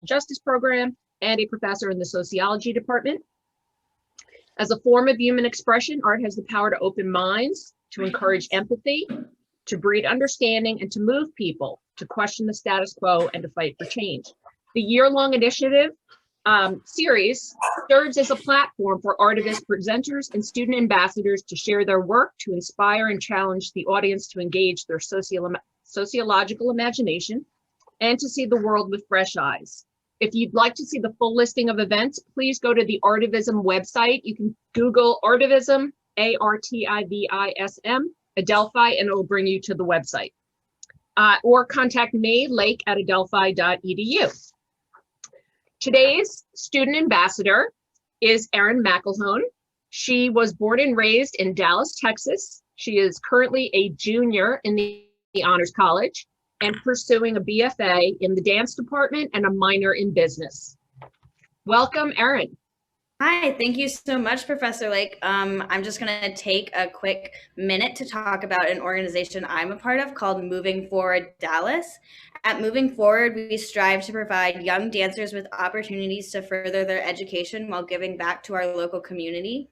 justice program and a professor in the sociology department. As a form of human expression, art has the power to open minds, to encourage empathy, to breed understanding, and to move people to question the status quo and to fight for change. The year-long initiative series serves as a platform for Artivist presenters and student ambassadors to share their work, to inspire and challenge the audience to engage their sociological imagination, and to see the world with fresh eyes. If you'd like to see the full listing of events, please go to the Artivism website. You can Google Artivism, Artivism, Adelphi, and it will bring you to the website. Or contact me, lake@adelphi.edu. Today's student ambassador is Erin McElhone. She was born and raised in Dallas, Texas. She is currently a junior in the Honors College and pursuing a BFA in the dance department and a minor in business. Welcome, Erin. Hi, thank you so much, Professor Lake. I'm just going to take a quick minute to talk about an organization I'm a part of called Moving Forward Dallas. At Moving Forward, we strive to provide young dancers with opportunities to further their education while giving back to our local community.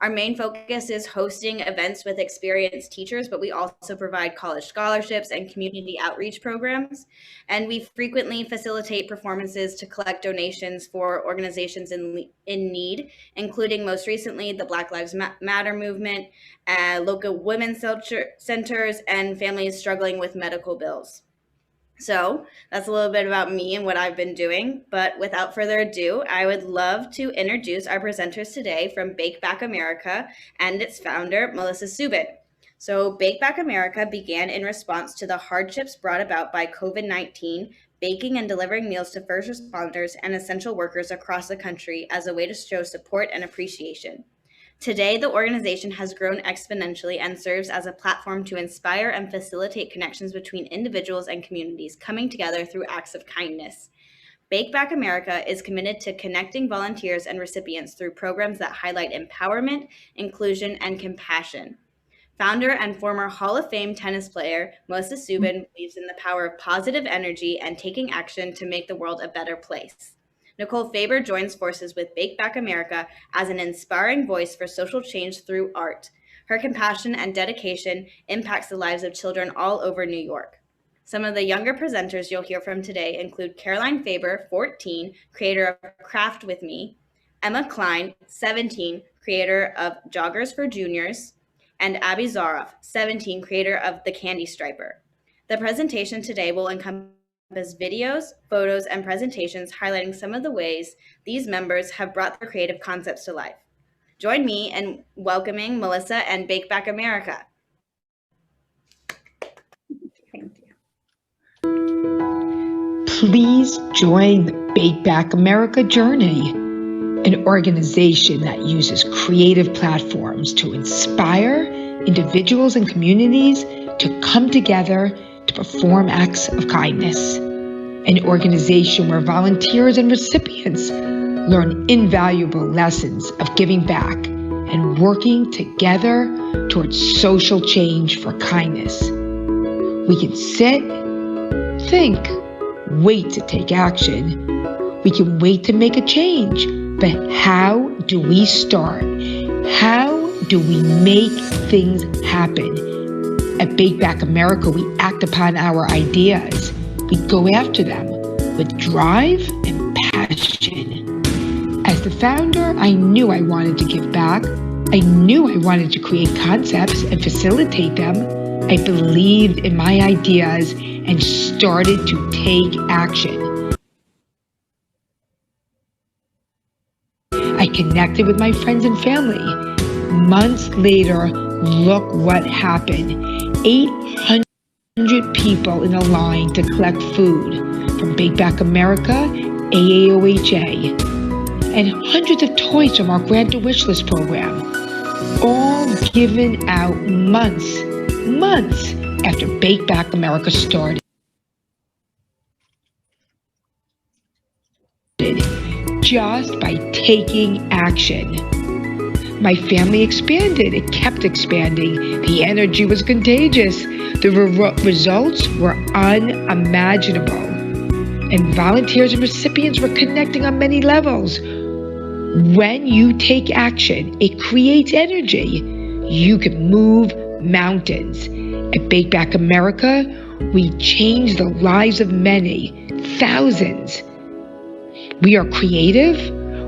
Our main focus is hosting events with experienced teachers, but we also provide college scholarships and community outreach programs. And we frequently facilitate performances to collect donations for organizations in need, including most recently the Black Lives Matter movement, local women's centers, and families struggling with medical bills. So that's a little bit about me and what I've been doing. But without further ado, I would love to introduce our presenters today from Bake Back America and its founder, Melissa Subin. So Bake Back America began in response to the hardships brought about by COVID-19, baking and delivering meals to first responders and essential workers across the country as a way to show support and appreciation. Today, the organization has grown exponentially and serves as a platform to inspire and facilitate connections between individuals and communities coming together through acts of kindness. Bake Back America is committed to connecting volunteers and recipients through programs that highlight empowerment, inclusion, and compassion. Founder and former Hall of Fame tennis player Melissa Subin believes in the power of positive energy and taking action to make the world a better place. Nicole Faber joins forces with Bake Back America as an inspiring voice for social change through art. Her compassion and dedication impacts the lives of children all over New York. Some of the younger presenters you'll hear from today include Caroline Faber, 14, creator of Craft With Me, Emma Klein, 17, creator of Joggers for Juniors, and Abby Zaroff, 17, creator of The Candy Striper. The presentation today will encompass videos, photos, and presentations highlighting some of the ways these members have brought their creative concepts to life. Join me in welcoming Melissa and Bake Back America. Thank you. Please join the Bake Back America journey, an organization that uses creative platforms to inspire individuals and communities to come together to perform acts of kindness, an organization where volunteers and recipients learn invaluable lessons of giving back and working together towards social change for kindness. We can sit, think, wait to take action. We can wait to make a change, but how do we start? How do we make things happen? At Bake Back America, we act upon our ideas. We go after them with drive and passion. As the founder, I knew I wanted to give back. I knew I wanted to create concepts and facilitate them. I believed in my ideas and started to take action. I connected with my friends and family. Months later, look what happened. 800 people in a line to collect food from Bake Back America, AAOHA, and hundreds of toys from our Grant a Wish List program, all given out months after Bake Back America started. Just by taking action. My family expanded. It kept expanding. The energy was contagious. The results were unimaginable. and volunteers and recipients were connecting on many levels. When you take action, it creates energy. You can move mountains. At Bake Back America, we change the lives of many, thousands. We are creative.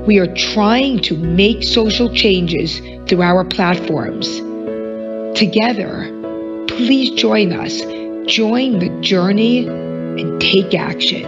We are trying to make social changes through our platforms. Together, please join us. Join the journey and take action.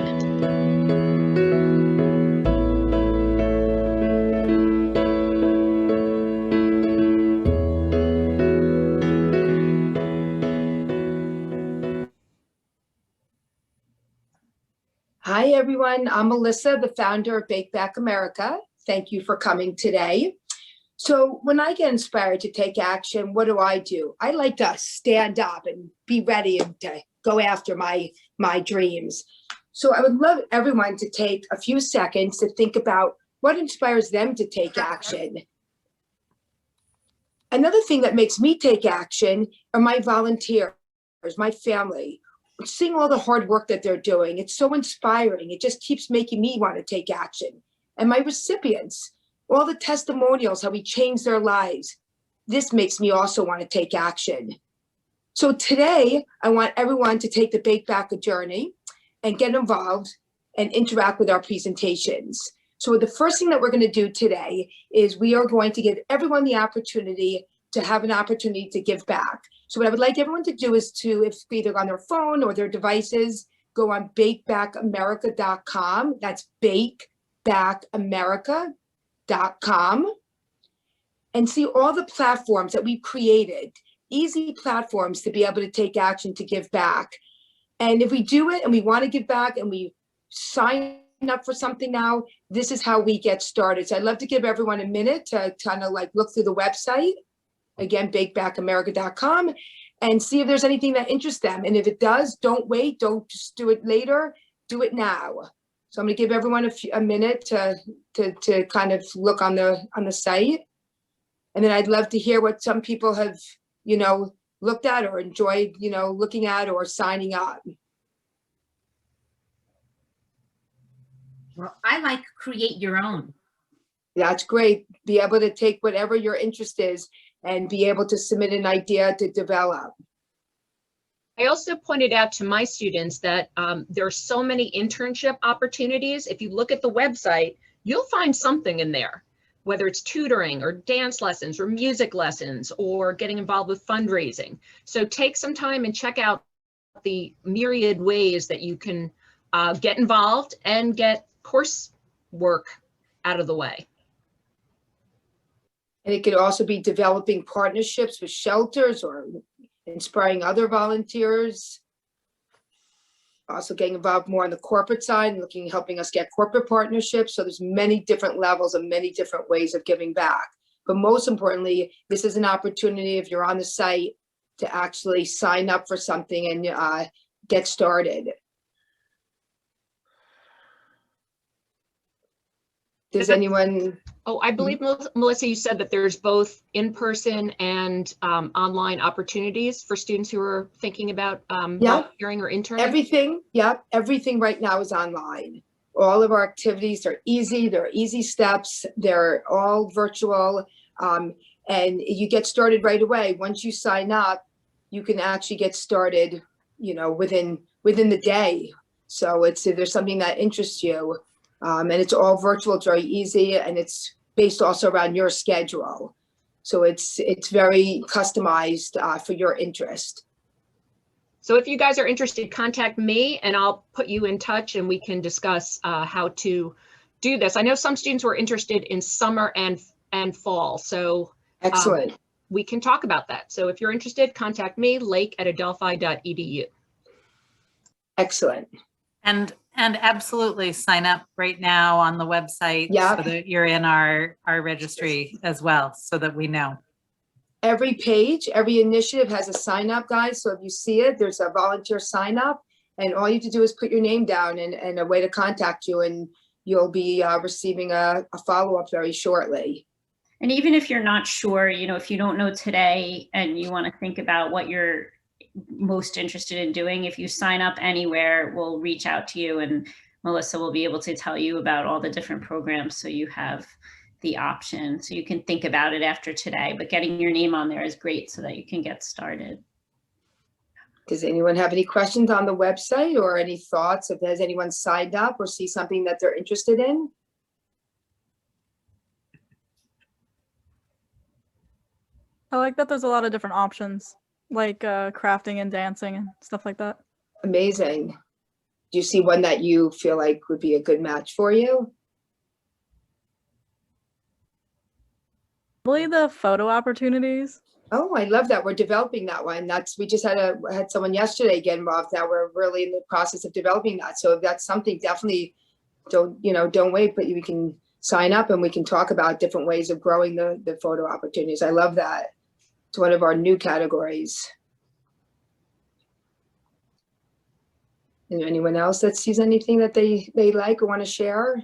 Hi, everyone. I'm Melissa, the founder of Bake Back America. Thank you for coming today. So when I get inspired to take action, what do? I like to stand up and be ready and to go after my dreams. So I would love everyone to take a few seconds to think about what inspires them to take action. Another thing that makes me take action are my volunteers, my family. Seeing all the hard work that they're doing, it's so inspiring. It just keeps making me want to take action. And my recipients, all the testimonials, how we changed their lives. This makes me also want to take action. So today, I want everyone to take the Bake Back journey and get involved and interact with our presentations. So the first thing that we're going to do today is we are going to give everyone the opportunity to have an opportunity to give back. So what I would like everyone to do is to, if either on their phone or their devices, go on bakebackamerica.com. That's bakebackamerica.com, and see all the platforms that we've created, easy platforms to be able to take action to give back. And if we do it and we want to give back and we sign up for something now, this is how we get started. So I'd love to give everyone a minute to kind of like look through the website. Again, bakebackamerica.com, and see if there's anything that interests them. And if it does, don't wait. Don't just do it later. Do it now. So I'm going to give everyone a minute to kind of look on the site. And then I'd love to hear what some people have, looked at or enjoyed, looking at or signing up. Well, I like create your own. That's great. Be able to take whatever your interest is and be able to submit an idea to develop. I also pointed out to my students that there are so many internship opportunities. If you look at the website, you'll find something in there, whether it's tutoring or dance lessons or music lessons or getting involved with fundraising. So take some time and check out the myriad ways that you can get involved and get coursework out of the way. And it could also be developing partnerships with shelters or inspiring other volunteers. Also getting involved more on the corporate side and helping us get corporate partnerships. So there's many different levels and many different ways of giving back. But most importantly, this is an opportunity, if you're on the site, to actually sign up for something and get started. Does anyone? Oh, I believe, Melissa, you said that there's both in-person and online opportunities for students who are thinking about volunteering or interning? Everything right now is online. All of our activities are easy. They're easy steps. They're all virtual. And you get started right away. Once you sign up, you can actually get started, within the day. So if there's something that interests you, and it's all virtual, it's very easy, and it's based also around your schedule. So it's very customized for your interest. So if you guys are interested, contact me and I'll put you in touch and we can discuss how to do this. I know some students were interested in summer and fall. So excellent. We can talk about that. So if you're interested, contact me, lake@adelphi.edu. Excellent. And absolutely sign up right now on the website so that you're in our registry as well, so that we know. Every page, every initiative has a sign up, guys. So if you see it, there's a volunteer sign up, and all you have to do is put your name down and a way to contact you, and you'll be receiving a follow-up very shortly. And even if you're not sure, if you don't know today and you want to think about what you're most interested in doing, if you sign up anywhere, we'll reach out to you and Melissa will be able to tell you about all the different programs, so you have the option. So you can think about it after today, but getting your name on there is great so that you can get started. Does anyone have any questions on the website or any thoughts? If has anyone signed up or see something that they're interested in? I like that there's a lot of different options, like crafting and dancing and stuff like that. Amazing. Do you see one that you feel like would be a good match for you? Probably the photo opportunities. Oh, I love that. We're developing that one. We just had someone yesterday get involved. Now we're really in the process of developing that. So if that's something, definitely don't wait, but we can sign up and we can talk about different ways of growing the photo opportunities. I love that. It's one of our new categories. Is there anyone else that sees anything that they like or want to share?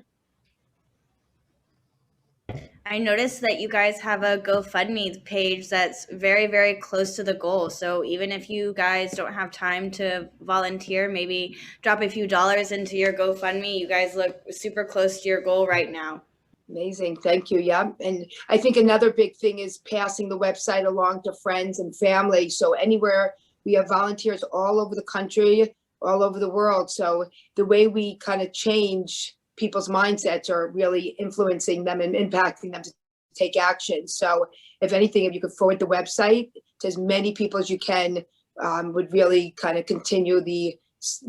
I noticed that you guys have a GoFundMe page that's very, very close to the goal. So even if you guys don't have time to volunteer, maybe drop a few dollars into your GoFundMe. You guys look super close to your goal right now. Amazing. Thank you. Yeah. And I think another big thing is passing the website along to friends and family. So anywhere, we have volunteers all over the country, all over the world. So the way we kind of change people's mindsets are really influencing them and impacting them to take action. So if anything, if you could forward the website to as many people as you can, would really kind of continue the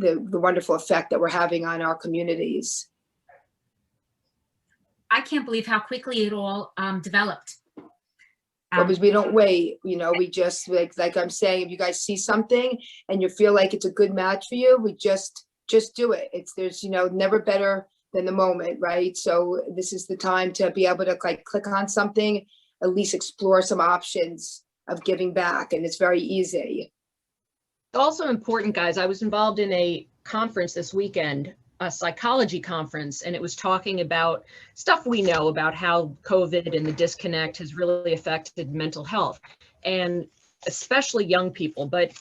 wonderful effect that we're having on our communities. I can't believe how quickly it all developed. Because we don't wait, we just like I'm saying, if you guys see something and you feel like it's a good match for you, we just do it. There's never better than the moment, right? So this is the time to be able to click on something, at least explore some options of giving back, and it's very easy. It's also important, guys. I was involved in a conference this weekend, a psychology conference, and it was talking about stuff we know about how COVID and the disconnect has really affected mental health, and especially young people. But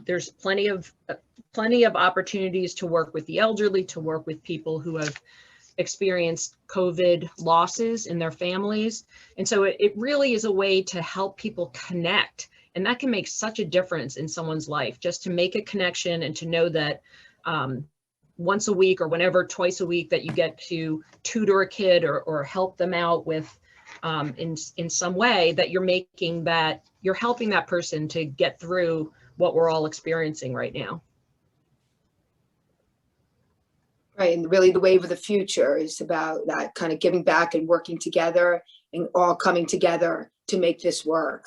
there's plenty of opportunities to work with the elderly, to work with people who have experienced COVID losses in their families. And so it really is a way to help people connect. And that can make such a difference in someone's life, just to make a connection and to know that once a week or whenever, twice a week, that you get to tutor a kid or help them out with in some way, that you're helping that person to get through what we're all experiencing right now. Right, and really the wave of the future is about that kind of giving back and working together and all coming together to make this work.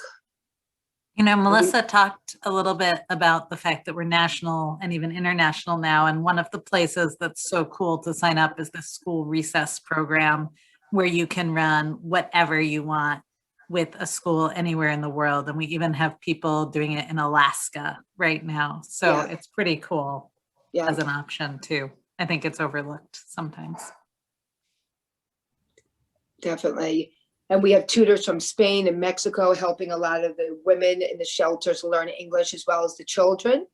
Melissa talked a little bit about the fact that we're national and even international now. And one of the places that's so cool to sign up is the school recess program, where you can run whatever you want with a school anywhere in the world. And we even have people doing it in Alaska right now. So It's pretty cool as an option too. I think it's overlooked sometimes. Definitely. And we have tutors from Spain and Mexico helping a lot of the women in the shelters learn English, as well as the children.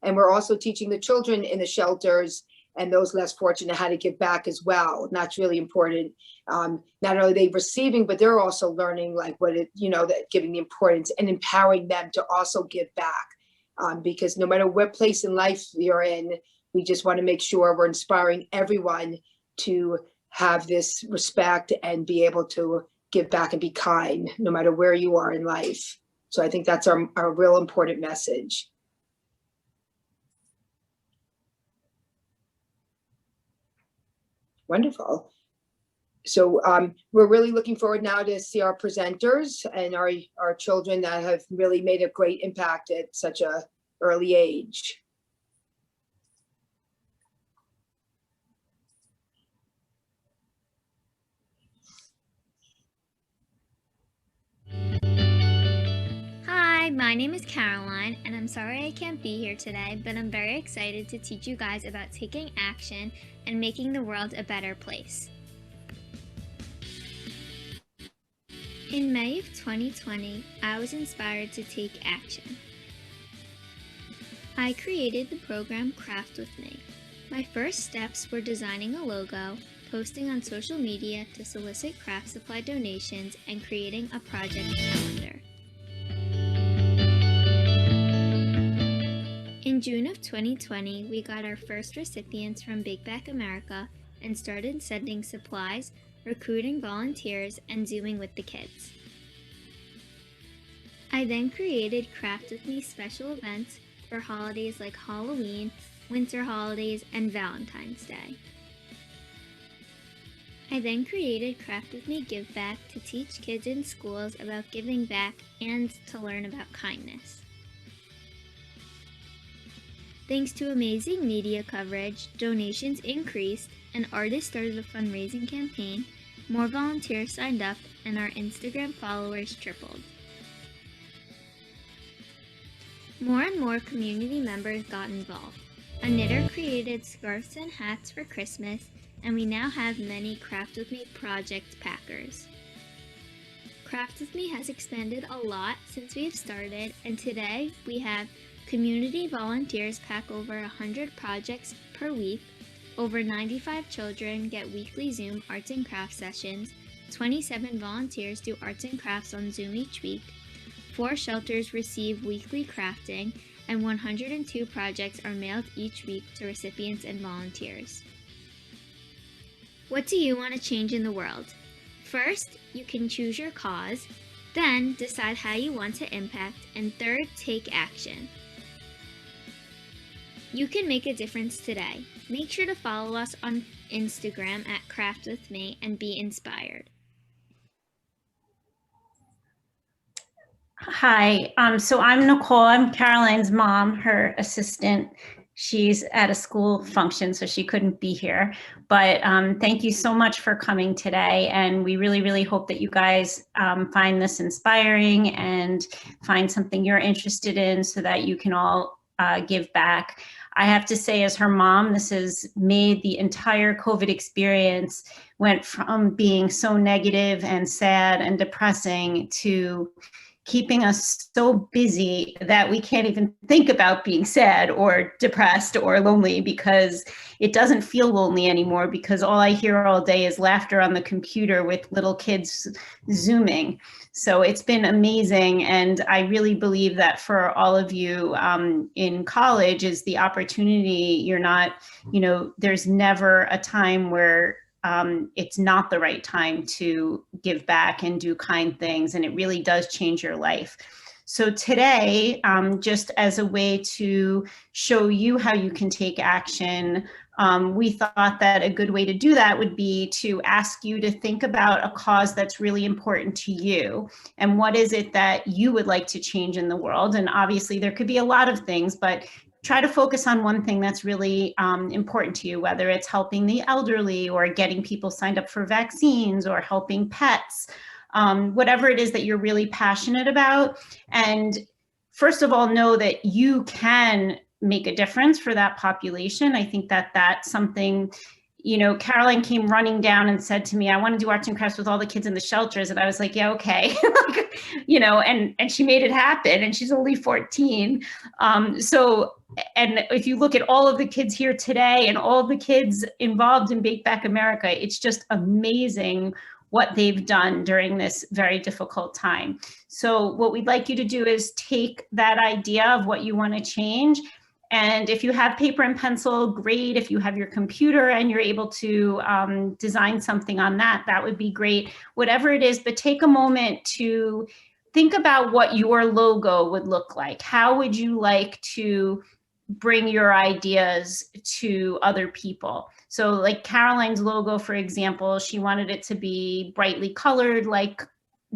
And we're also teaching the children in the shelters and those less fortunate how to give back as well. And that's really important. Not only are they receiving, but they're also learning that giving the importance and empowering them to also give back. Because no matter what place in life you're in, we just want to make sure we're inspiring everyone to have this respect and be able to give back and be kind, no matter where you are in life. So I think that's our real important message. Wonderful. So we're really looking forward now to see our presenters and our children that have really made a great impact at such an early age. Hi, my name is Caroline, and I'm sorry I can't be here today, but I'm very excited to teach you guys about taking action and making the world a better place. In May of 2020, I was inspired to take action. I created the program Craft With Me. My first steps were designing a logo, posting on social media to solicit craft supply donations, and creating a project calendar. In June of 2020, we got our first recipients from Big Back America and started sending supplies, recruiting volunteers, and Zooming with the kids. I then created Craft With Me special events for holidays like Halloween, winter holidays, and Valentine's Day. I then created Craft With Me Give Back to teach kids in schools about giving back and to learn about kindness. Thanks to amazing media coverage, donations increased, and artists started a fundraising campaign, more volunteers signed up, and our Instagram followers tripled. More and more community members got involved. A knitter created scarves and hats for Christmas, and we now have many Craft With Me project packers. Craft With Me has expanded a lot since we have started, and today we have community volunteers pack over 100 projects per week, over 95 children get weekly Zoom arts and crafts sessions, 27 volunteers do arts and crafts on Zoom each week, 4 shelters receive weekly crafting, and 102 projects are mailed each week to recipients and volunteers. What do you want to change in the world? First, you can choose your cause, then decide how you want to impact, and third, take action. You can make a difference today. Make sure to follow us on Instagram at Craft With Me and be inspired. Hi, so I'm Nicole. I'm Caroline's mom, her assistant. She's at a school function, so she couldn't be here. But thank you so much for coming today. And we really, really hope that you guys find this inspiring and find something you're interested in so that you can all give back. I have to say, as her mom, this has made the entire COVID experience went from being so negative and sad and depressing to keeping us so busy that we can't even think about being sad or depressed or lonely, because it doesn't feel lonely anymore, because all I hear all day is laughter on the computer with little kids Zooming. So it's been amazing. And I really believe that for all of you in college is the opportunity. You're not, there's never a time where it's not the right time to give back and do kind things, and it really does change your life. So today, just as a way to show you how you can take action, we thought that a good way to do that would be to ask you to think about a cause that's really important to you, and what is it that you would like to change in the world. And obviously there could be a lot of things, but try to focus on one thing that's really important to you, whether it's helping the elderly or getting people signed up for vaccines or helping pets, whatever it is that you're really passionate about. And first of all, know that you can make a difference for that population. I think that that's something, Caroline came running down and said to me, I want to do arts and crafts with all the kids in the shelters. And I was like, yeah, okay. And she made it happen, and she's only 14. And if you look at all of the kids here today and all the kids involved in Bake Back America, it's just amazing what they've done during this very difficult time. So what we'd like you to do is take that idea of what you want to change. And if you have paper and pencil, great. If you have your computer and you're able to design something on that, that would be great. Whatever it is, but take a moment to think about what your logo would look like. How would you like to bring your ideas to other people? So like Caroline's logo, for example, she wanted it to be brightly colored, like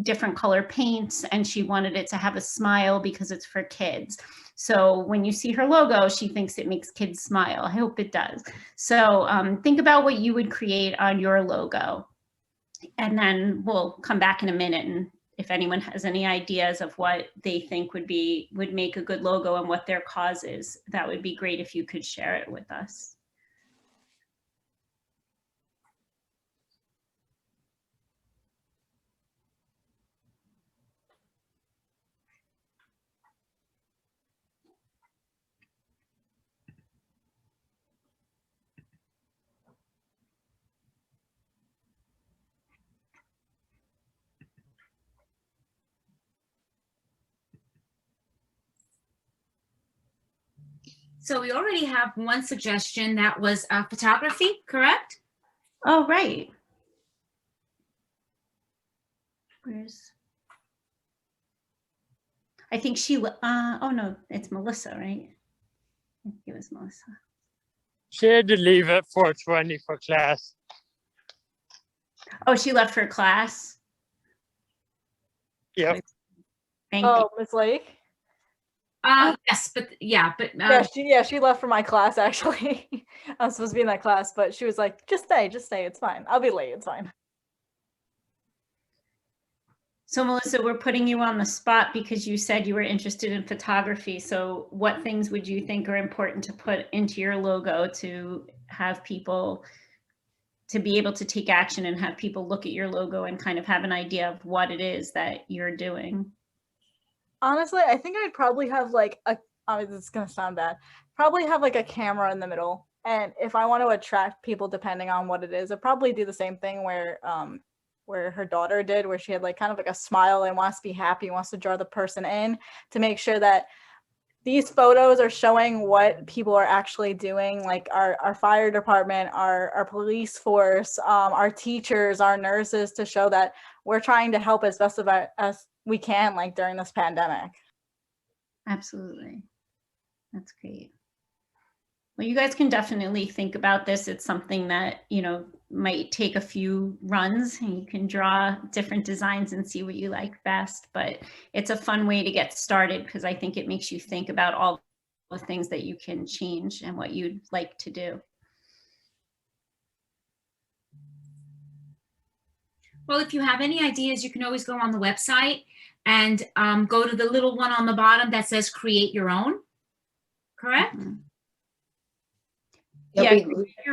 different color paints, and she wanted it to have a smile because it's for kids. So when you see her logo, she thinks it makes kids smile. I hope it does. So think about what you would create on your logo. And then we'll come back in a minute, and if anyone has any ideas of what they think would make a good logo and what their cause is, that would be great if you could share it with us. So we already have one suggestion that was photography, correct? Oh, right. Where's? I think oh no, it's Melissa, right? I think it was Melissa. She had to leave at 4:20 for class. Oh, she left for class? Yep. Thank you. Oh, Miss Lake. Yes, but yeah, but She left for my class actually. I was supposed to be in that class, but she was like, just stay, it's fine. I'll be late, it's fine. So Melissa, we're putting you on the spot because you said you were interested in photography. So what things would you think are important to put into your logo to have people to be able to take action and have people look at your logo and kind of have an idea of what it is that you're doing? Honestly, I think I'd probably have like this is gonna sound bad, probably have like a camera in the middle. And if I want to attract people depending on what it is, I'd probably do the same thing where her daughter did, where she had like kind of like a smile and wants to be happy, wants to draw the person in, to make sure that these photos are showing what people are actually doing, like our fire department, our police force, our teachers, our nurses, to show that we're trying to help as best as we can, like during this pandemic. Absolutely. That's great. Well, you guys can definitely think about this. It's something that, might take a few runs, and you can draw different designs and see what you like best. But it's a fun way to get started because I think it makes you think about all the things that you can change and what you'd like to do. well, if you have any ideas, you can always go on the website and go to the little one on the bottom that says create your own, correct? Mm-hmm. Yeah, Yeah,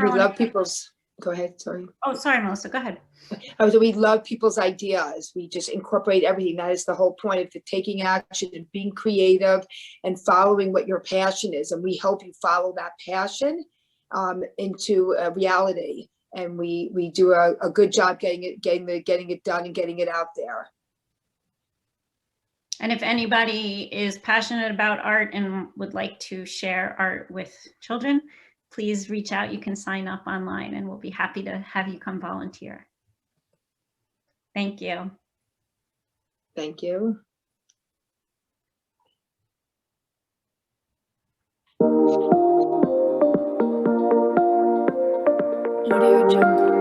we love people's, go ahead, sorry. Oh, sorry, Melissa, go ahead. We love people's ideas. We just incorporate everything. That is the whole point of the taking action and being creative and following what your passion is. And we help you follow that passion into reality. And we do a good job getting it done and getting it out there. And if anybody is passionate about art and would like to share art with children, please reach out. You can sign up online and we'll be happy to have you come volunteer. Thank you. Thank you. Audio Jungle.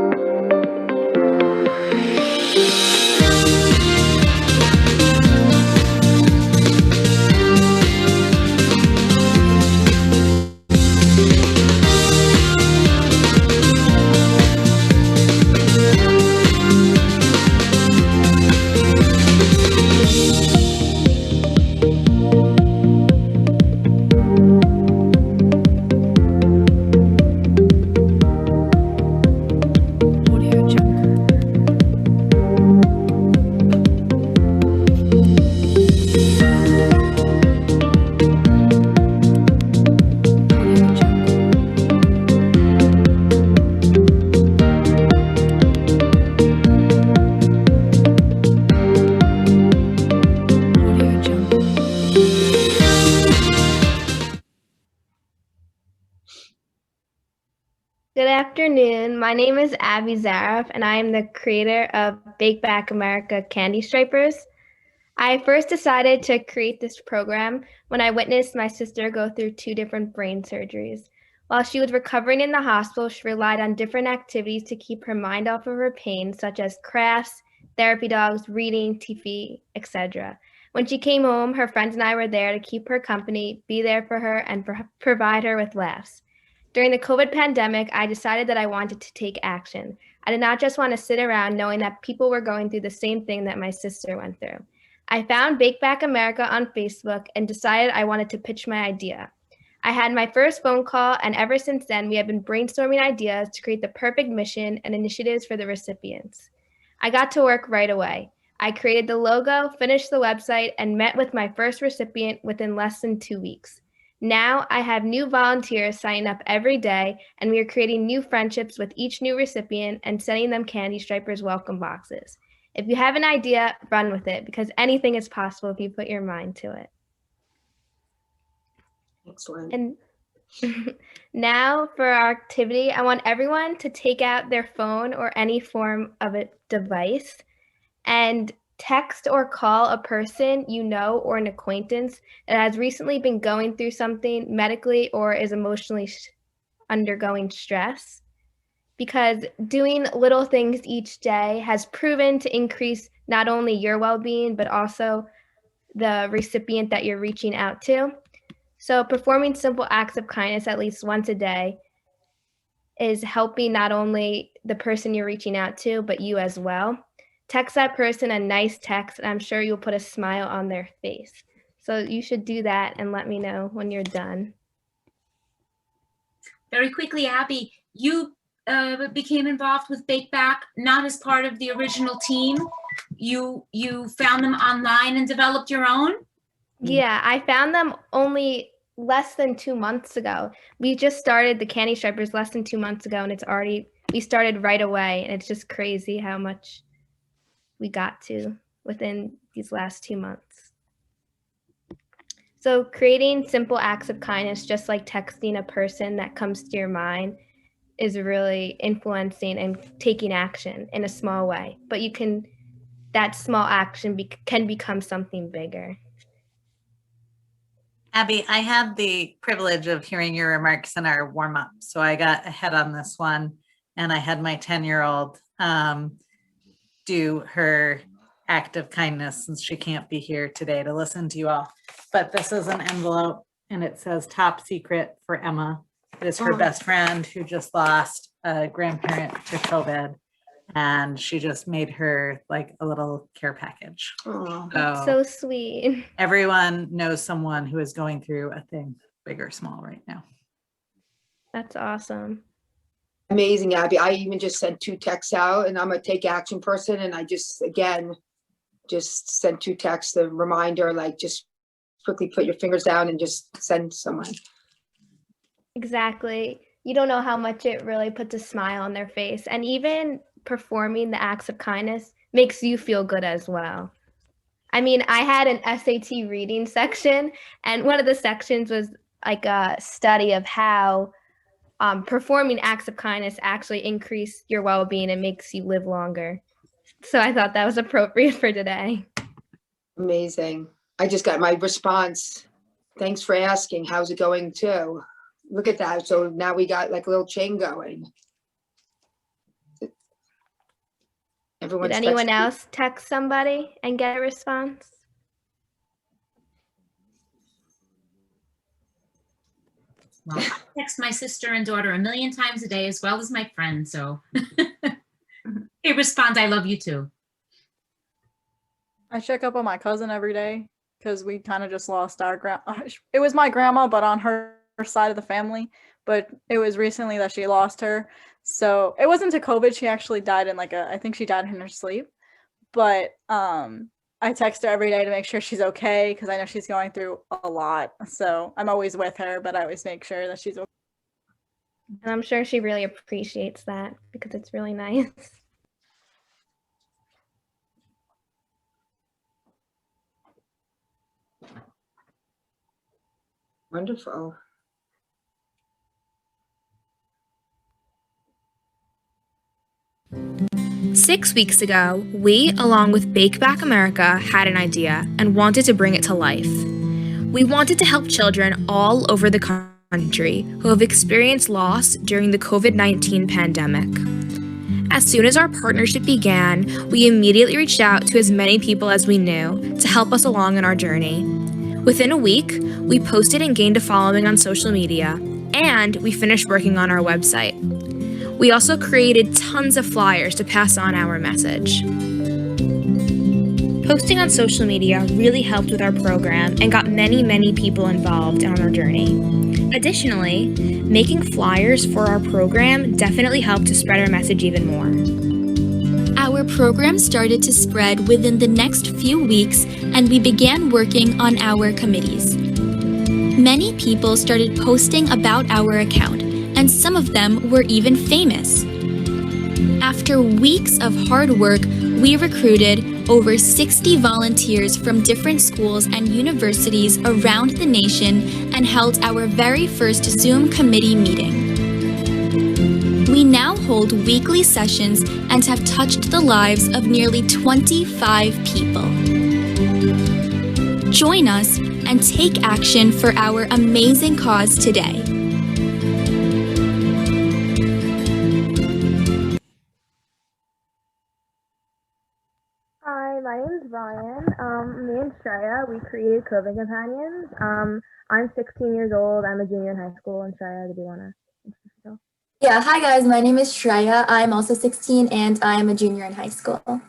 Good afternoon. My name is Abby Zaroff, and I am the creator of Bake Back America Candy Stripers. I first decided to create this program when I witnessed my sister go through 2 different brain surgeries. While she was recovering in the hospital, she relied on different activities to keep her mind off of her pain, such as crafts, therapy dogs, reading, TV, etc. When she came home, her friends and I were there to keep her company, be there for her, and provide her with laughs. During the COVID pandemic, I decided that I wanted to take action. I did not just want to sit around knowing that people were going through the same thing that my sister went through. I found Bake Back America on Facebook and decided I wanted to pitch my idea. I had my first phone call, and ever since then, we have been brainstorming ideas to create the perfect mission and initiatives for the recipients. I got to work right away. I created the logo, finished the website, and met with my first recipient within less than 2 weeks. Now I have new volunteers signing up every day, and we are creating new friendships with each new recipient and sending them Candy Stripers welcome boxes. If you have an idea, run with it, because anything is possible if you put your mind to it. Excellent. And now for our activity, I want everyone to take out their phone or any form of a device and text or call a person you know or an acquaintance that has recently been going through something medically or is emotionally undergoing stress. Because doing little things each day has proven to increase not only your well-being, but also the recipient that you're reaching out to. So performing simple acts of kindness at least once a day is helping not only the person you're reaching out to, but you as well. Text that person a nice text, and I'm sure you'll put a smile on their face. So you should do that and let me know when you're done. Very quickly, Abby, you became involved with Bake Back, not as part of the original team. You found them online and developed your own? Yeah, I found them only less than 2 months ago. We just started the Candy Stripers less than 2 months ago, and we started right away, and it's just crazy how much we got to within these last 2 months. So creating simple acts of kindness, just like texting a person that comes to your mind, is really influencing and taking action in a small way. But that small action can become something bigger. Abby, I had the privilege of hearing your remarks in our warm-up, so I got ahead on this one, and I had my 10-year-old do her act of kindness since she can't be here today to listen to you all. But this is an envelope, and it says top secret for Emma. It is her best friend who just lost a grandparent to COVID, and she just made her like a little care package. That's so sweet. Everyone knows someone who is going through a thing, big or small, right now. That's awesome. Amazing, Abby. I even just sent 2 texts out, and I'm a take action person, and I just sent 2 texts, a reminder, like just quickly put your fingers down and just send someone. Exactly. You don't know how much it really puts a smile on their face. And even performing the acts of kindness makes you feel good as well. I mean, I had an SAT reading section, and one of the sections was like a study of how performing acts of kindness actually increase your well-being and makes you live longer. So I thought that was appropriate for today. Amazing. I just got my response. Thanks for asking. How's it going too? Look at that. So now we got like a little chain going. Did anyone else text somebody and get a response? Well, I text my sister and daughter 1 million times a day, as well as my friends. So they respond, I love you too. I check up on my cousin every day because we kind of just lost our it was my grandma, but on her side of the family. But it was recently that she lost her. So it wasn't to COVID. She actually died in I think she died in her sleep. But I text her every day to make sure she's okay because I know she's going through a lot. So I'm always with her, but I always make sure that she's okay. And I'm sure she really appreciates that because it's really nice. Wonderful. Six weeks ago, we, along with Bake Back America, had an idea and wanted to bring it to life. We wanted to help children all over the country who have experienced loss during the COVID-19 pandemic. As soon as our partnership began, we immediately reached out to as many people as we knew to help us along in our journey. Within a week, we posted and gained a following on social media, and we finished working on our website. We also created tons of flyers to pass on our message. Posting on social media really helped with our program and got many people involved on our journey. Additionally, making flyers for our program definitely helped to spread our message even more. Our program started to spread within the next few weeks, and we began working on our committees. Many people started posting about our account, and some of them were even famous. After weeks of hard work, we recruited over 60 volunteers from different schools and universities around the nation and held our very first Zoom committee meeting. We now hold weekly sessions and have touched the lives of nearly 25 people. Join us and take action for our amazing cause today. Hi, my name is Ryan. Me and Shreya, we created COVID Companions. I'm 16 years old. I'm a junior in high school. And Shreya, do you want to introduce yourself? Yeah, hi guys, my name is Shreya. I'm also 16 and I'm a junior in high school.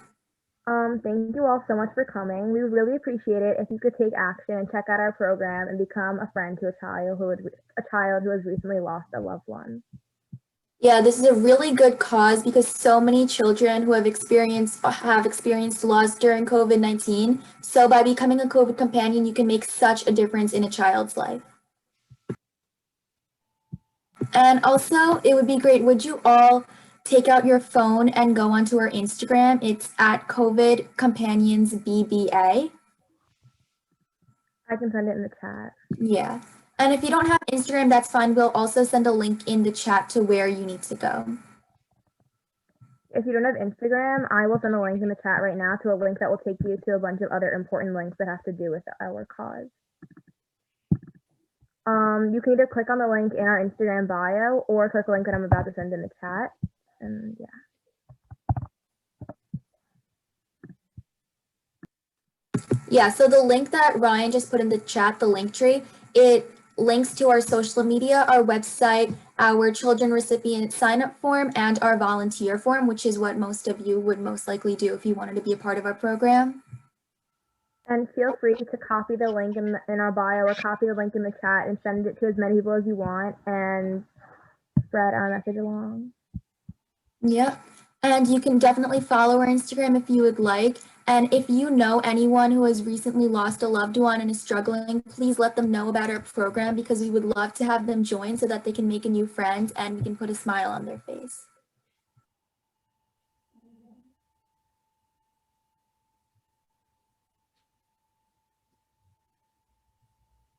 Thank you all so much for coming. We would really appreciate it if you could take action and check out our program and become a friend to a child who has recently lost a loved one. Yeah, this is a really good cause because so many children who have experienced loss during COVID-19. So by becoming a COVID companion, you can make such a difference in a child's life. And also, it would be great, would you all take out your phone and go onto our Instagram? It's at COVID Companions BBA. I can send it in the chat. Yeah. And if you don't have Instagram, that's fine. We'll also send a link in the chat to where you need to go. If you don't have Instagram, I will send a link in the chat right now to a link that will take you to a bunch of other important links that have to do with our cause. You can either click on the link in our Instagram bio or click the link that I'm about to send in the chat. And yeah. Yeah, so the link that Ryan just put in the chat, the link tree, it links to our social media, our website, our children recipient sign up form, and our volunteer form, which is what most of you would most likely do if you wanted to be a part of our program. And feel free to copy the link in our bio or copy the link in the chat and send it to as many people as you want and spread our message along. Yep. And you can definitely follow our Instagram if you would like. And if you know anyone who has recently lost a loved one and is struggling, please let them know about our program because we would love to have them join so that they can make a new friend and we can put a smile on their face.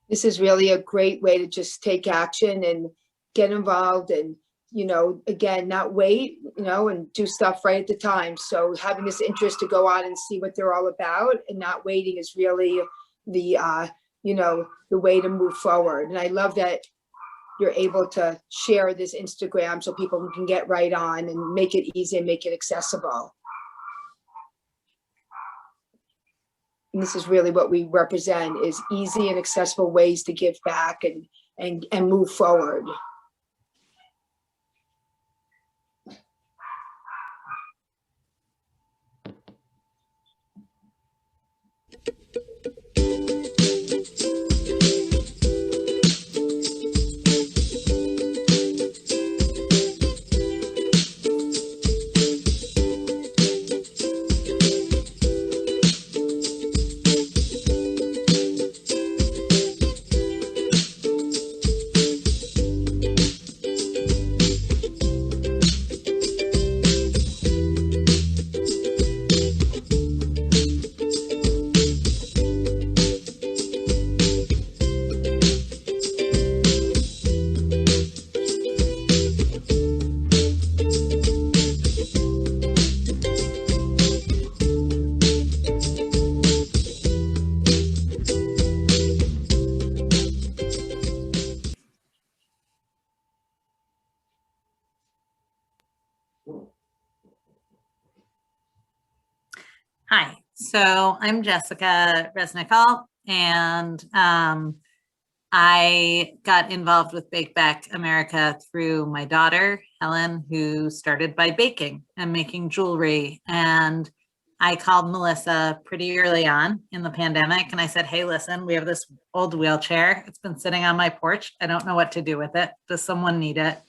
This is really a great way to just take action and get involved and, you know, again, not wait, you know, and do stuff right at the time. So having this interest to go on and see what they're all about and not waiting is really the, you know, the way to move forward. And I love that you're able to share this Instagram so people can get right on and make it easy and make it accessible. And this is really what we represent, is easy and accessible ways to give back and move forward. Hi, so I'm Jessica Resnickall, and I got involved with Bake Back America through my daughter, Helen, who started by baking and making jewelry. And I called Melissa pretty early on in the pandemic and I said, hey, listen, we have this old wheelchair. It's been sitting on my porch. I don't know what to do with it. Does someone need it?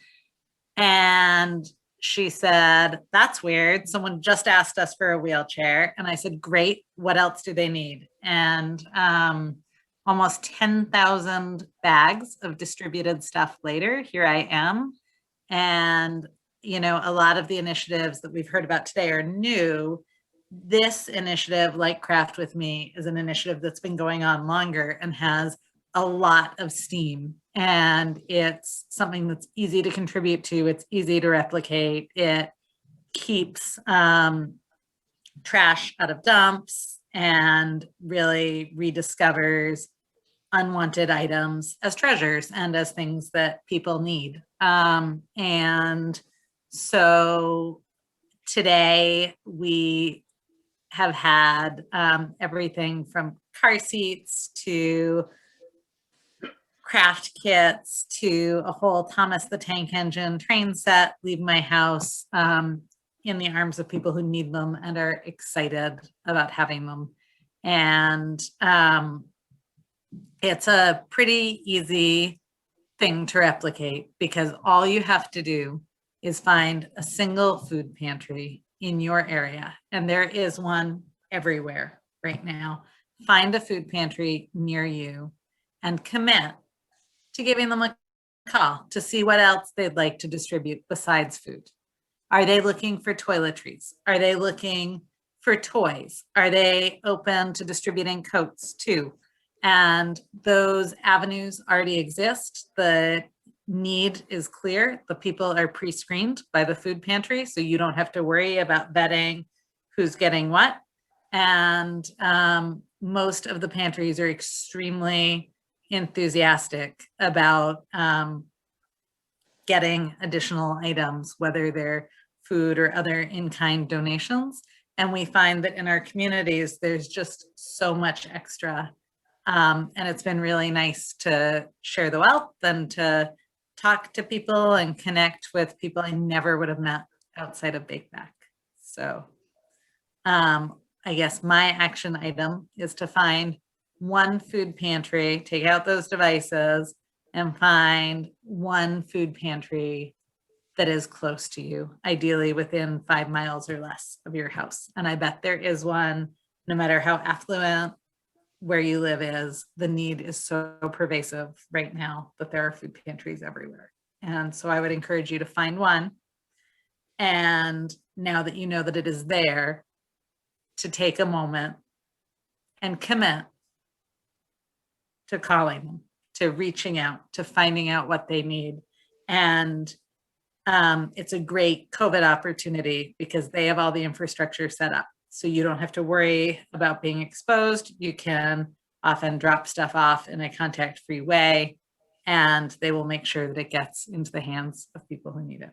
And she said, that's weird. Someone just asked us for a wheelchair. And I said, great. What else do they need? And almost 10,000 bags of distributed stuff later, here I am. And, you know, a lot of the initiatives that we've heard about today are new, this initiative, like Craft With Me, is an initiative that's been going on longer and has a lot of steam. And it's something that's easy to contribute to. It's easy to replicate. It keeps trash out of dumps and really rediscovers unwanted items as treasures and as things that people need. And so today we have had everything from car seats to craft kits to a whole Thomas the Tank Engine train set leave my house in the arms of people who need them and are excited about having them. And it's a pretty easy thing to replicate because all you have to do is find a single food pantry in your area. And there is one everywhere right now. Find a food pantry near you and commit to giving them a call to see what else they'd like to distribute besides food. Are they looking for toiletries? Are they looking for toys? Are they open to distributing coats too? And those avenues already exist. The need is clear. The people are pre-screened by the food pantry, so you don't have to worry about vetting who's getting what. And most of the pantries are extremely enthusiastic about getting additional items, whether they're food or other in-kind donations. And we find that in our communities, there's just so much extra. And it's been really nice to share the wealth and to talk to people and connect with people I never would have met outside of Bake Back. So I guess my action item is to find one food pantry, take out those devices, and find one food pantry that is close to you, ideally within 5 miles or less of your house. And I bet there is one, no matter how affluent where you live is. The need is so pervasive right now that there are food pantries everywhere. And so I would encourage you to find one. And now that you know that it is there, to take a moment and commit to calling them, to reaching out, to finding out what they need. And it's a great COVID opportunity because they have all the infrastructure set up. So you don't have to worry about being exposed. You can often drop stuff off in a contact-free way, and they will make sure that it gets into the hands of people who need it.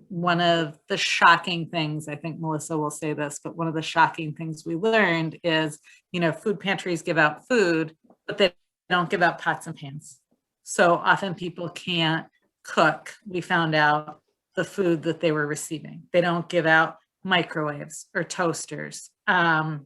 One of the shocking things, I think Melissa will say this, but one of the shocking things we learned is, you know, food pantries give out food, but they don't give out pots and pans. So often people can't cook, we found out, the food that they were receiving. They don't give out microwaves or toasters. But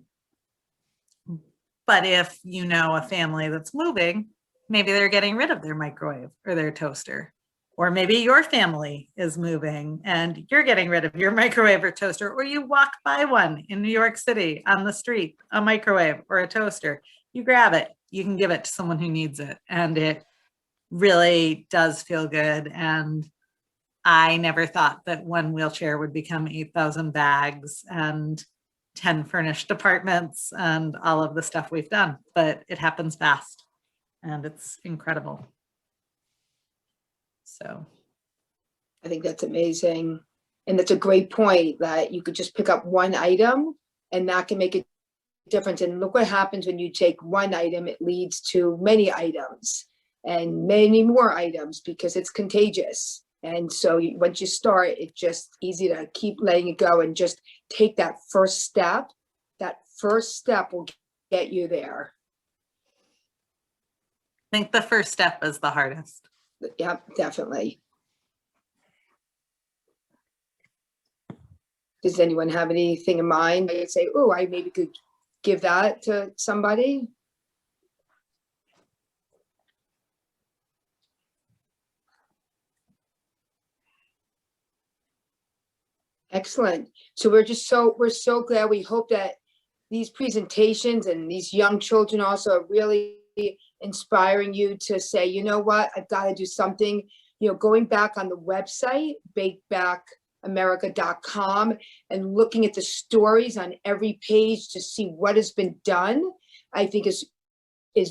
if you know a family that's moving, maybe they're getting rid of their microwave or their toaster. Or maybe your family is moving and you're getting rid of your microwave or toaster, or you walk by one in New York City on the street, a microwave or a toaster. You grab it, you can give it to someone who needs it. And it really does feel good. And I never thought that one wheelchair would become 8,000 bags and 10 furnished apartments and all of the stuff we've done, but it happens fast and it's incredible. So I think that's amazing. And that's a great point that you could just pick up one item and that can make a difference. And look what happens when you take one item, it leads to many items and many more items because it's contagious. And so once you start, it's just easy to keep letting it go and just take that first step. That first step will get you there. I think the first step is the hardest. Yeah, definitely. Does anyone have anything in mind? I'd say, oh, I maybe could give that to somebody. Excellent. So we're so glad. We hope that these presentations and these young children also are really inspiring you to say, you know what, I've got to do something. You know, going back on the website, Bake Back backbackamerica.com and looking at the stories on every page to see what has been done, I think is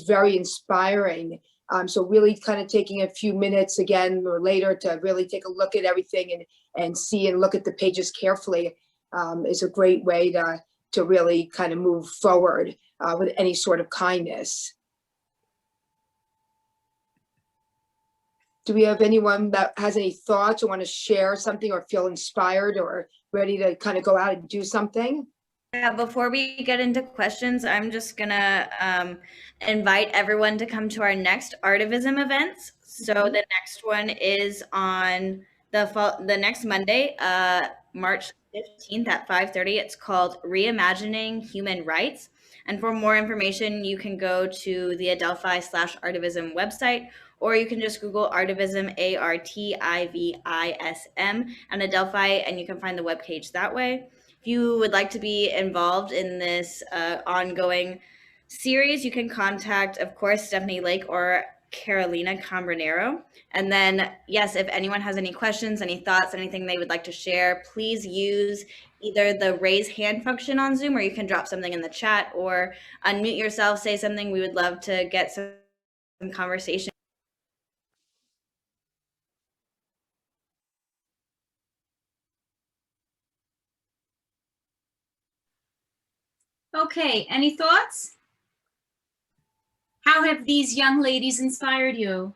very inspiring. So really kind of taking a few minutes again or later to really take a look at everything and see and look at the pages carefully is a great way to really kind of move forward with any sort of kindness. Do we have anyone that has any thoughts or want to share something or feel inspired or ready to kind of go out and do something? Yeah, before we get into questions, I'm just gonna invite everyone to come to our next Artivism events. So the next one is on the next Monday, March 15th at 5:30. It's called Reimagining Human Rights. And for more information, you can go to the Adelphi/Artivism website, or you can just Google Artivism, Artivism, and Adelphi, and you can find the webpage that way. If you would like to be involved in this ongoing series, you can contact, of course, Stephanie Lake or Carolina Cambronero. And then, yes, if anyone has any questions, any thoughts, anything they would like to share, please use either the raise hand function on Zoom, or you can drop something in the chat or unmute yourself, say something. We would love to get some conversation. Okay, any thoughts? How have these young ladies inspired you?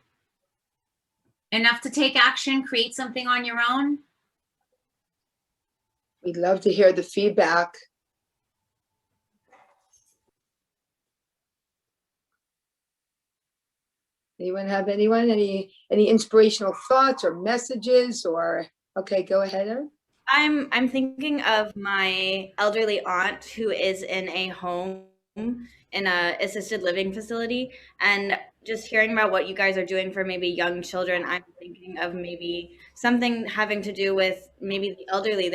Enough to take action, create something on your own? We'd love to hear the feedback. Anyone have any inspirational thoughts or messages or, okay, go ahead, Erin. I'm thinking of my elderly aunt who is in a home in a assisted living facility, and just hearing about what you guys are doing for maybe young children, I'm thinking of maybe something having to do with maybe the elderly.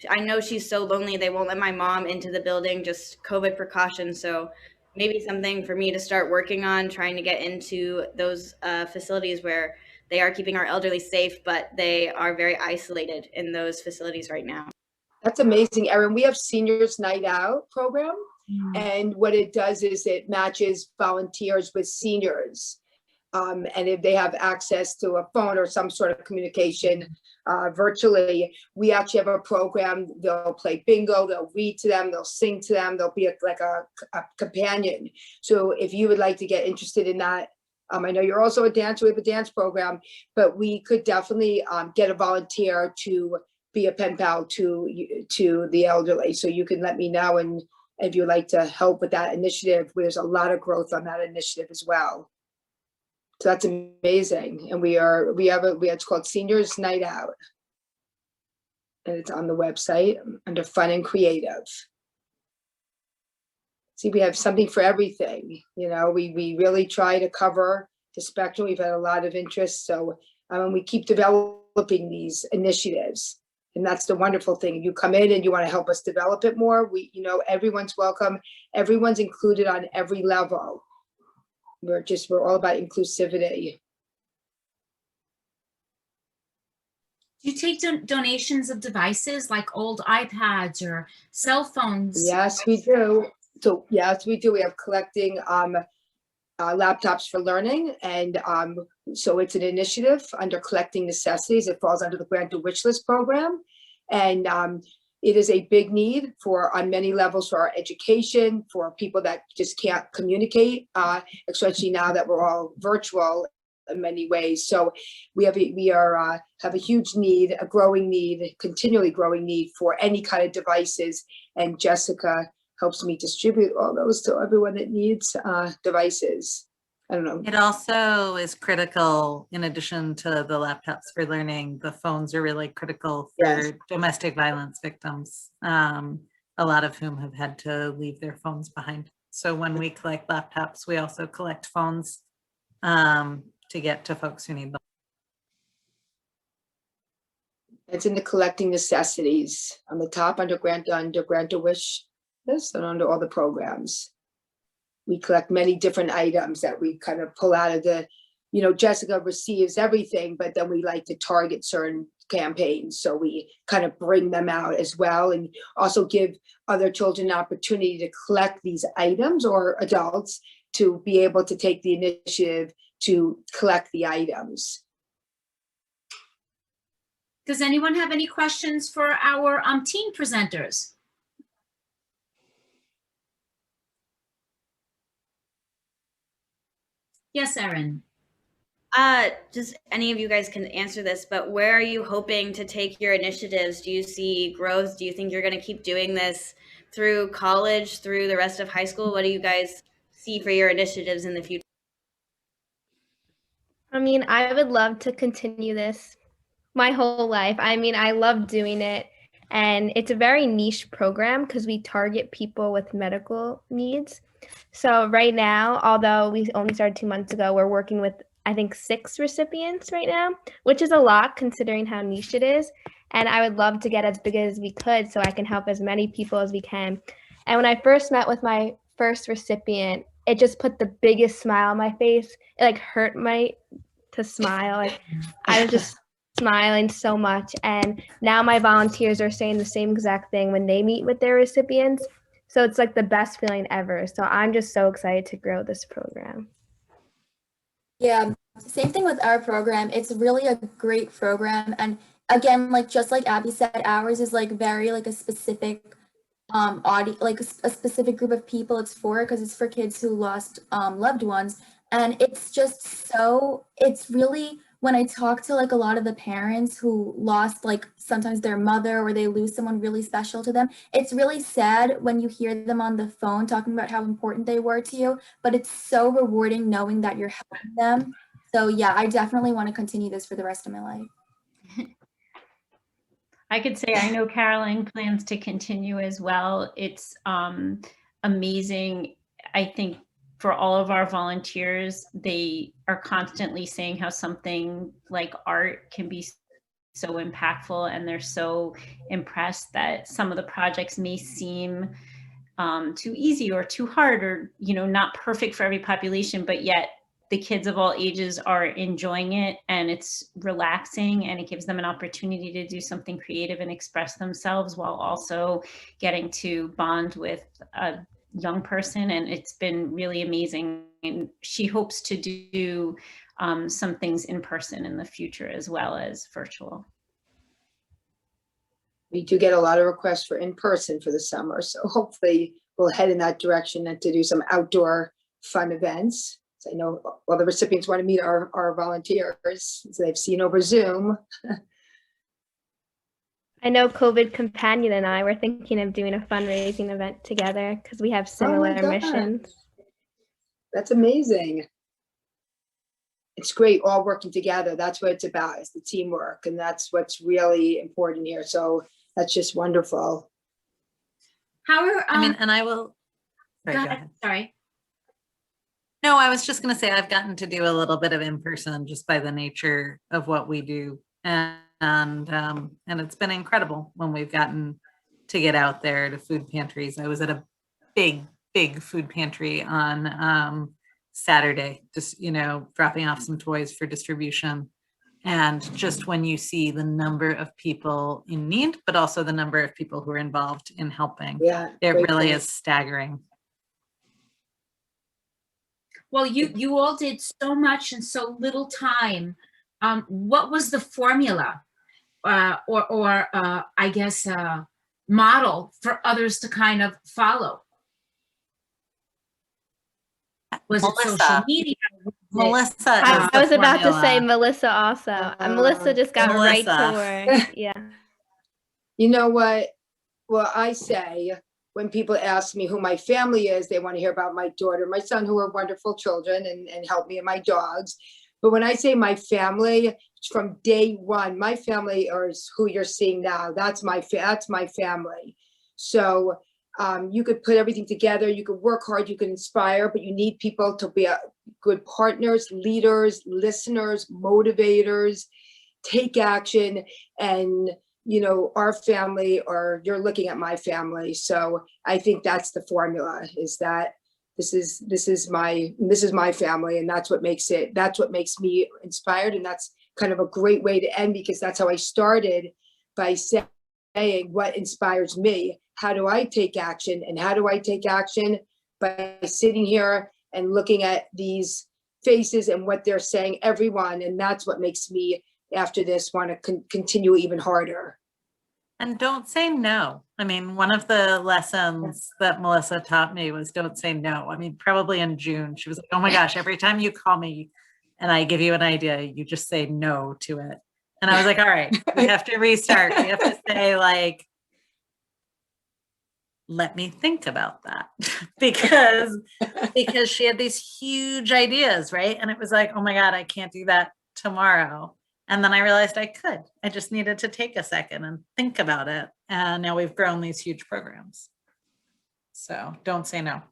I know she's so lonely, they won't let my mom into the building, just COVID precautions. So maybe something for me to start working on, trying to get into those facilities where they are keeping our elderly safe, but they are very isolated in those facilities right now. That's amazing, Erin. We have Seniors Night Out program. And what it does is it matches volunteers with seniors. And if they have access to a phone or some sort of communication virtually, we actually have a program. They'll play bingo, they'll read to them, they'll sing to them, they'll be like a companion. So if you would like to get interested in that, I know you're also a dancer with a dance program, but we could definitely get a volunteer to be a pen pal to the elderly. So you can let me know, and if you'd like to help with that initiative, there's a lot of growth on that initiative as well. So that's amazing. And it's called Seniors Night Out. And it's on the website under Fun and Creative. See, we have something for everything. You know, we really try to cover the spectrum. We've had a lot of interest. So we keep developing these initiatives. And that's the wonderful thing. You come in and you want to help us develop it more. Everyone's welcome. Everyone's included on every level. We're all about inclusivity. Do you take donations of devices like old iPads or cell phones? Yes, we do. So yes, we do. We have collecting laptops for learning, and so it's an initiative under Collecting Necessities. It falls under the Grant to Wish List program, and it is a big need on many levels for our education, for people that just can't communicate, especially now that we're all virtual in many ways. So we have a huge need, a growing need, continually growing need for any kind of devices, and Jessica helps me distribute all those to everyone that needs devices. I don't know. It also is critical, in addition to the laptops for learning, the phones are really critical for domestic violence victims, a lot of whom have had to leave their phones behind. So when we collect laptops, we also collect phones to get to folks who need them. It's in the Collecting Necessities on the top under Grant to Wish List and under all the programs. We collect many different items that we kind of pull out of Jessica receives everything, but then we like to target certain campaigns. So we kind of bring them out as well, and also give other children an opportunity to collect these items, or adults to be able to take the initiative to collect the items. Does anyone have any questions for our teen presenters? Yes, Erin. Just any of you guys can answer this, but where are you hoping to take your initiatives? Do you see growth? Do you think you're going to keep doing this through college, through the rest of high school? What do you guys see for your initiatives in the future? I mean, I would love to continue this my whole life. I mean, I love doing it, and it's a very niche program because we target people with medical needs. So right now, although we only started 2 months ago, we're working with, I think, 6 recipients right now, which is a lot considering how niche it is. And I would love to get as big as we could so I can help as many people as we can. And when I first met with my first recipient, it just put the biggest smile on my face. It like hurt to smile. Like I was just smiling so much. And now my volunteers are saying the same exact thing when they meet with their recipients. So it's like the best feeling ever. So I'm just so excited to grow this program. Yeah, same thing with our program. It's really a great program. And again, like just like Abby said, ours is like very like a specific audience, like a specific group of people it's for, because it's for kids who lost loved ones. And it's just so, it's really, when I talk to like a lot of the parents who lost like sometimes their mother, or they lose someone really special to them, it's really sad when you hear them on the phone talking about how important they were to you, but it's so rewarding knowing that you're helping them. So yeah, I definitely want to continue this for the rest of my life. I could say I know Caroline plans to continue as well. It's amazing. I think for all of our volunteers, they are constantly saying how something like art can be so impactful, and they're so impressed that some of the projects may seem too easy or too hard, or not perfect for every population, but yet the kids of all ages are enjoying it, and it's relaxing, and it gives them an opportunity to do something creative and express themselves while also getting to bond with a young person. And it's been really amazing. And she hopes to do some things in person in the future as well as virtual. We do get a lot of requests for in person for the summer, so hopefully we'll head in that direction and to do some outdoor fun events. So I know all the recipients want to meet our volunteers, so they've seen over Zoom. I know COVID Companion and I were thinking of doing a fundraising event together because we have similar missions. That's amazing. It's great all working together. That's what it's about, is the teamwork, and that's what's really important here. So that's just wonderful. How are and I will. Sorry, go ahead. Sorry. No, I was just going to say I've gotten to do a little bit of in person just by the nature of what we do, and it's been incredible when we've gotten to get out there to food pantries. I was at a big food pantry on Saturday, just dropping off some toys for distribution. And just when you see the number of people in need, but also the number of people who are involved in helping, it really is staggering. Well, you all did so much in so little time. What was the formula or I guess model for others to kind of follow? Was Melissa. It social media? Melissa. I was about to say Melissa also. Melissa just got right to work. Yeah. You know what? Well, I say when people ask me who my family is, they want to hear about my daughter, my son, who are wonderful children and help me and my dogs. But when I say my family, it's from day one. My family is who you're seeing now. That's my family. So you could put everything together. You could work hard. You could inspire, but you need people to be good partners, leaders, listeners, motivators, take action. And our family, or you're looking at my family. So I think that's the formula, is that this is my family, and that's what makes me inspired, and that's kind of a great way to end, because that's how I started, by saying what inspires me. How do I take action? And how do I take action? By sitting here and looking at these faces and what they're saying, everyone. And that's what makes me, after this, want to continue even harder. And don't say no. I mean, one of the lessons that Melissa taught me was don't say no. I mean, probably in June, she was like, oh my gosh, every time you call me and I give you an idea, you just say no to it. And I was like, all right, we have to restart. We have to say, like, let me think about that. because she had these huge ideas, right? And it was like, oh my God, I can't do that tomorrow. And then I realized I could. I just needed to take a second and think about it. And now we've grown these huge programs. So don't say no.